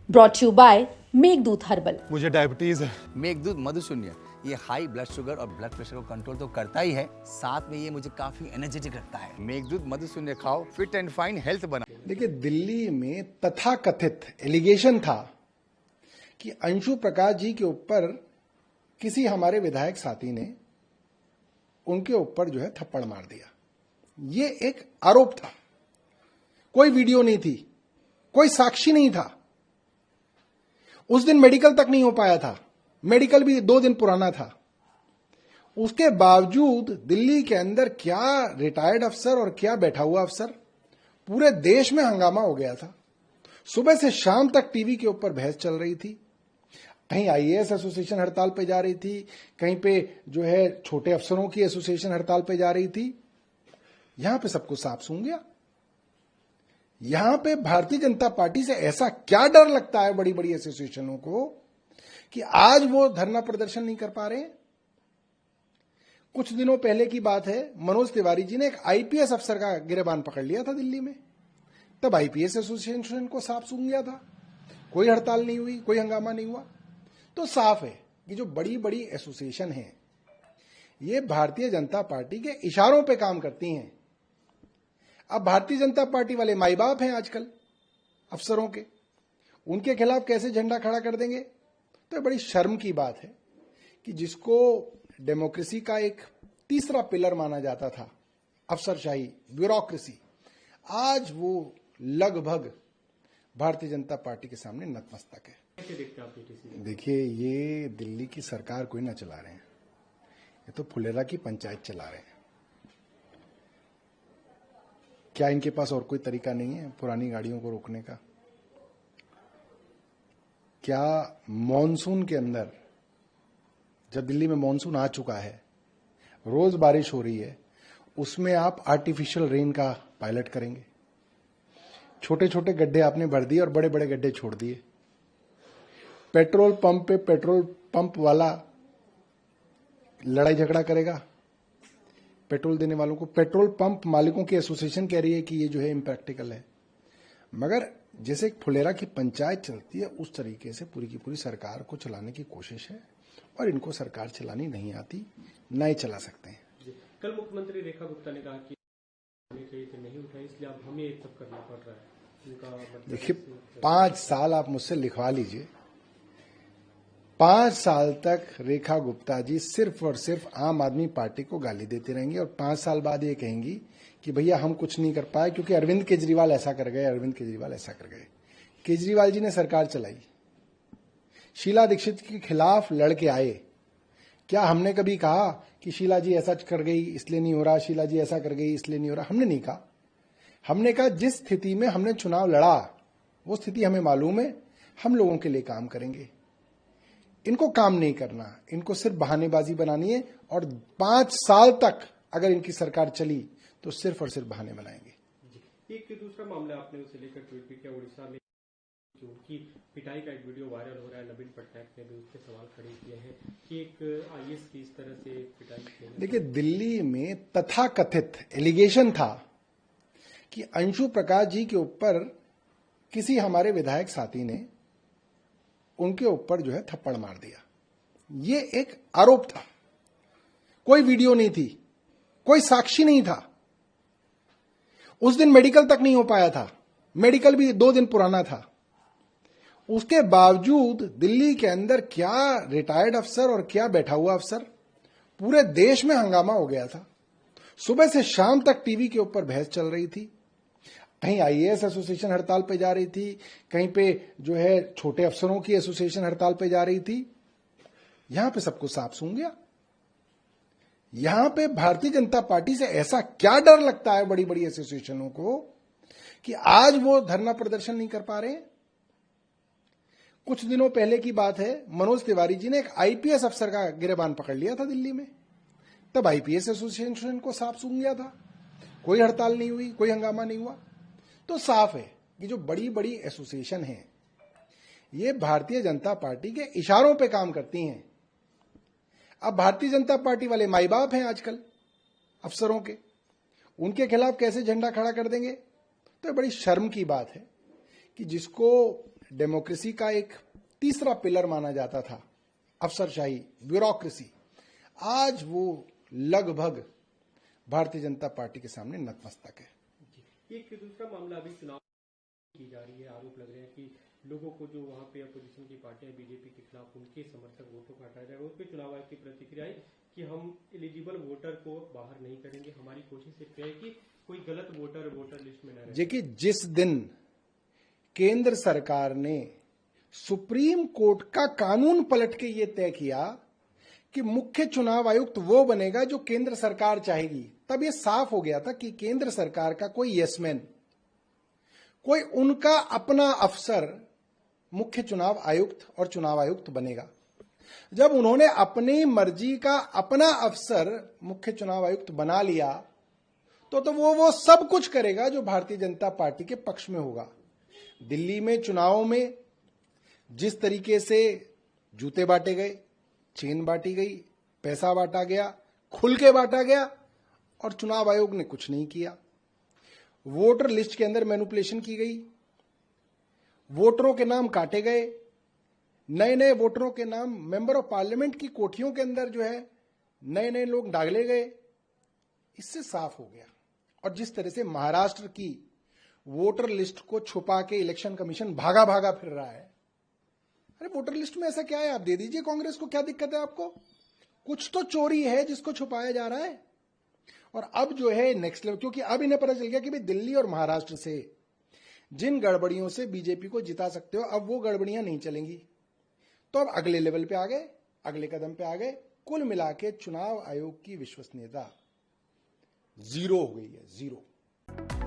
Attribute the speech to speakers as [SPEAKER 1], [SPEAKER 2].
[SPEAKER 1] Brought you by Meghdoot herbal.
[SPEAKER 2] मुझे diabetes है।
[SPEAKER 3] मेघदूत मधुशून्य ये हाई ब्लड शुगर और ब्लड प्रेशर को कंट्रोल तो करता ही है, साथ में ये मुझे काफी एनर्जेटिक रखता है। मेघदूत मधुशून्य खाओ, फिट एंड फाइन हेल्थ बना।
[SPEAKER 4] देखिए, दिल्ली में तथाकथित एलिगेशन था कि अंशु प्रकाश जी के ऊपर किसी हमारे विधायक साथी ने उनके ऊपर जो है थप्पड़ मार दिया। ये एक आरोप था, कोई वीडियो नहीं थी, कोई साक्षी नहीं था। उस दिन मेडिकल तक नहीं हो पाया था, मेडिकल भी 2 दिन पुराना था। उसके बावजूद दिल्ली के अंदर क्या रिटायर्ड अफसर और क्या बैठा हुआ अफसर, पूरे देश में हंगामा हो गया था। सुबह से शाम तक टीवी के ऊपर बहस चल रही थी। कहीं आईएएस एसोसिएशन हड़ताल पे जा रही थी, कहीं पे जो है छोटे अफसरों की एसोसिएशन हड़ताल पे जा रही थी। यहां पे सबको साफ सूंघ गया। यहां पे भारतीय जनता पार्टी से ऐसा क्या डर लगता है बड़ी बड़ी एसोसिएशनों को कि आज वो धरना प्रदर्शन नहीं कर पा रहे हैं। कुछ दिनों पहले की बात है, मनोज तिवारी जी ने एक आईपीएस अफसर का गिरेबान पकड़ लिया था दिल्ली में। तब आईपीएस एसोसिएशन को साफ सूंघ गया था, कोई हड़ताल नहीं हुई, कोई हंगामा नहीं हुआ। तो साफ है कि जो बड़ी बड़ी एसोसिएशन हैं ये भारतीय जनता पार्टी के इशारों पे काम करती हैं। अब भारतीय जनता पार्टी वाले माई बाप हैं आजकल अफसरों के, उनके खिलाफ कैसे झंडा खड़ा कर देंगे? तो बड़ी शर्म की बात है कि जिसको डेमोक्रेसी का एक तीसरा पिलर माना जाता था, अफसरशाही, ब्यूरोक्रेसी, आज वो लगभग भारतीय जनता पार्टी के सामने नतमस्तक है। देखिए, ये दिल्ली की सरकार कोई ना चला रहे हैं, ये तो फुलेरा की पंचायत चला रहे हैं। क्या इनके पास और कोई तरीका नहीं है पुरानी गाड़ियों को रोकने का? क्या मॉनसून के अंदर, जब दिल्ली में मॉनसून आ चुका है, रोज बारिश हो रही है, उसमें आप आर्टिफिशियल रेन का पायलट करेंगे? छोटे छोटे गड्ढे आपने भर दिए और बड़े बड़े गड्ढे छोड़ दिए। पेट्रोल पंप पे पेट्रोल पंप वाला लड़ाई झगड़ा करेगा पेट्रोल देने वालों को। पेट्रोल पंप मालिकों की एसोसिएशन कह रही है कि ये जो है इम्प्रैक्टिकल है। मगर जैसे एक फुलेरा की पंचायत चलती है, उस तरीके से पूरी की पूरी सरकार को चलाने की कोशिश है, और इनको सरकार चलानी नहीं आती, ना ही चला सकते हैं।
[SPEAKER 5] कल मुख्यमंत्री रेखा गुप्ता ने कहा कि नहीं उठाई, इसलिए अब हमें ये सब करना पड़ रहा है।
[SPEAKER 4] देखिए, 5 साल आप मुझसे लिखवा लीजिए, 5 साल तक रेखा गुप्ता जी सिर्फ और सिर्फ आम आदमी पार्टी को गाली देते रहेंगे, और 5 साल बाद ये कहेंगी कि भैया हम कुछ नहीं कर पाए क्योंकि अरविंद केजरीवाल ऐसा कर गए, अरविंद केजरीवाल ऐसा कर गए। केजरीवाल जी ने सरकार चलाई, शीला दीक्षित के खिलाफ लड़के आए। क्या हमने कभी कहा कि शीला जी ऐसा कर गई इसलिए नहीं हो रहा, शीला जी ऐसा कर गई इसलिए नहीं हो रहा? हमने नहीं कहा। हमने कहा जिस स्थिति में हमने चुनाव लड़ा वो स्थिति हमें मालूम है, हम लोगों के लिए काम करेंगे। इनको काम नहीं करना, इनको सिर्फ बहानेबाजी बनानी है, और 5 साल तक अगर इनकी सरकार चली तो सिर्फ और सिर्फ बहाने बनाएंगे।
[SPEAKER 5] एक दूसरा मामला आपने उसे लेकर ट्वीट भी किया, उड़ीसा में की पिटाई का एक वीडियो वायरल हो रहा है। नवीन पटनायक ने भी उसके सवाल खड़े किए हैं कि एक आईएएस की इस तरह से पिटाई।
[SPEAKER 4] देखिए, दिल्ली में तथाकथित एलिगेशन था कि अंशु प्रकाश जी के ऊपर किसी हमारे विधायक साथी ने उनके ऊपर जो है थप्पड़ मार दिया। ये एक आरोप था, कोई वीडियो नहीं थी, कोई साक्षी नहीं था। उस दिन मेडिकल तक नहीं हो पाया था, मेडिकल भी 2 दिन पुराना था। उसके बावजूद दिल्ली के अंदर क्या रिटायर्ड अफसर और क्या बैठा हुआ अफसर, पूरे देश में हंगामा हो गया था। सुबह से शाम तक टीवी के ऊपर बहस चल रही थी। कहीं आईएएस एसोसिएशन हड़ताल पे जा रही थी, कहीं पे जो है छोटे अफसरों की एसोसिएशन हड़ताल पे जा रही थी। यहां पे सबको साफ सूंघ गया। यहां पे भारतीय जनता पार्टी से ऐसा क्या डर लगता है बड़ी बड़ी एसोसिएशनों को कि आज वो धरना प्रदर्शन नहीं कर पा रहे हैं। कुछ दिनों पहले की बात है, मनोज तिवारी जी ने एक आईपीएस अफसर का गिरेबान पकड़ लिया था दिल्ली में। तब आईपीएस एसोसिएशन को साफ सूंघ गया था, कोई हड़ताल नहीं हुई, कोई हंगामा नहीं हुआ। तो साफ है कि जो बड़ी बड़ी एसोसिएशन हैं ये भारतीय जनता पार्टी के इशारों पे काम करती हैं। अब भारतीय जनता पार्टी वाले माई बाप हैं आजकल अफसरों के, उनके खिलाफ कैसे झंडा खड़ा कर देंगे? तो बड़ी शर्म की बात है कि जिसको डेमोक्रेसी का एक तीसरा पिलर माना जाता था, अफसरशाही, ब्यूरोक्रेसी, आज वो लगभग भारतीय जनता पार्टी के सामने नतमस्तक है।
[SPEAKER 5] एक दूसरा मामला अभी चुनाव की जा रही है, आरोप लग रहे हैं कि लोगों को जो वहां पे अपोजिशन की पार्टियां बीजेपी के खिलाफ उनके समर्थक वोटों को हटाया जाएगा। उस पर चुनाव आयोग की प्रतिक्रिया है कि हम एलिजिबल वोटर को बाहर नहीं करेंगे, हमारी कोशिश सिर्फ है कि कोई गलत वोटर लिस्ट में न रहे।
[SPEAKER 4] देखिए, जिस दिन केंद्र सरकार ने सुप्रीम कोर्ट का कानून पलट के ये तय किया कि मुख्य चुनाव आयुक्त वो बनेगा जो केंद्र सरकार चाहेगी, तब ये साफ हो गया था कि केंद्र सरकार का कोई यसमैन, कोई उनका अपना अफसर मुख्य चुनाव आयुक्त और चुनाव आयुक्त बनेगा। जब उन्होंने अपनी मर्जी का अपना अफसर मुख्य चुनाव आयुक्त बना लिया तो वो सब कुछ करेगा जो भारतीय जनता पार्टी के पक्ष में होगा। दिल्ली में चुनावों में जिस तरीके से जूते बांटे गए, चेन बांटी गई, पैसा बांटा गया, खुल के बांटा गया, और चुनाव आयोग ने कुछ नहीं किया। वोटर लिस्ट के अंदर मैनिपुलेशन की गई, वोटरों के नाम काटे गए, नए नए वोटरों के नाम मेंबर ऑफ पार्लियामेंट की कोठियों के अंदर जो है नए नए लोग डाले गए। इससे साफ हो गया। और जिस तरह से महाराष्ट्र की वोटर लिस्ट को छुपा के इलेक्शन कमीशन भागा भागा फिर रहा है, अरे वोटर लिस्ट में ऐसा क्या है, आप दे दीजिए कांग्रेस को, क्या दिक्कत है आपको? कुछ तो चोरी है जिसको छुपाया जा रहा है। और अब जो है नेक्स्ट लेवल, क्योंकि अब इन्हें पता चल गया कि भाई दिल्ली और महाराष्ट्र से जिन गड़बड़ियों से बीजेपी को जिता सकते हो, अब वो गड़बड़ियां नहीं चलेंगी। तो अब अगले लेवल पे आ गए, अगले कदम पे आ गए। कुल मिला के चुनाव आयोग की विश्वसनीयता 0 हो गई है, 0।